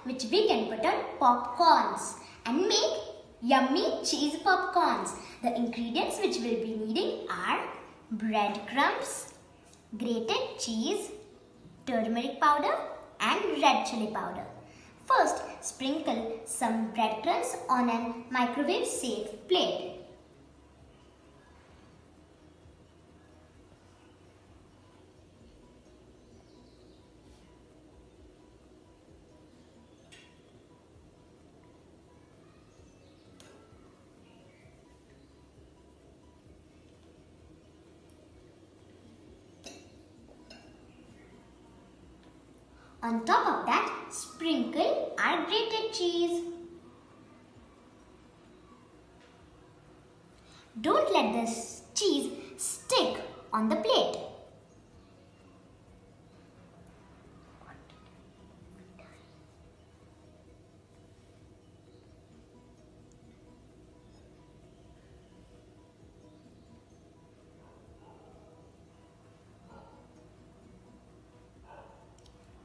which we can put on popcorns and make yummy cheese popcorns. The ingredients which we'll be needing are breadcrumbs, grated cheese, turmeric powder and red chili powder. First, sprinkle some breadcrumbs on a microwave safe plate. On top of that, sprinkle our grated cheese. Don't let this cheese stick on the plate.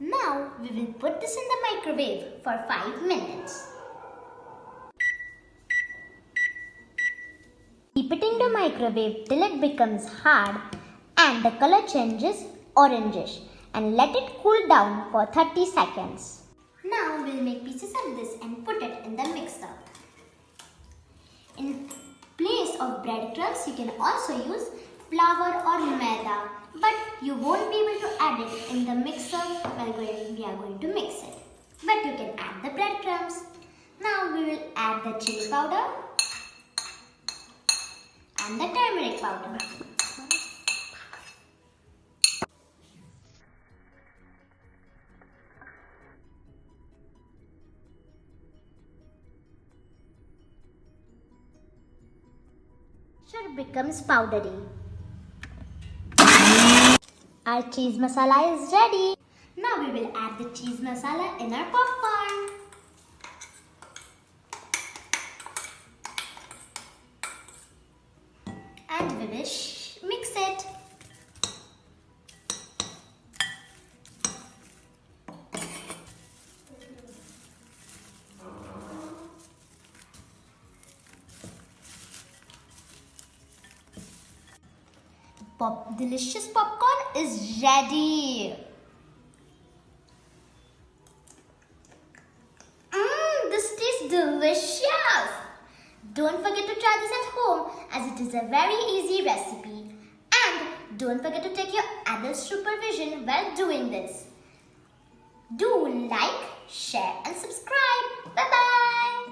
Now we will put this in the microwave for 5 minutes. Keep it in the microwave till it becomes hard and the color changes orangish, and let it cool down for 30 seconds. Now we will make pieces of this and put it in the mixer. In place of breadcrumbs, you can also use flour or maida, but you won't be able to add it in the mixer while we are going to mix it. But you can add the breadcrumbs. Now we will add the chili powder and the turmeric powder. Mixture becomes powdery. Our cheese masala is ready. Now we will add the cheese masala in our popcorn. And we will mix it. Delicious popcorn is ready. This tastes delicious. Don't forget to try this at home, as it is a very easy recipe. And don't forget to take your adult supervision while doing this. Do like, share and subscribe. Bye-bye.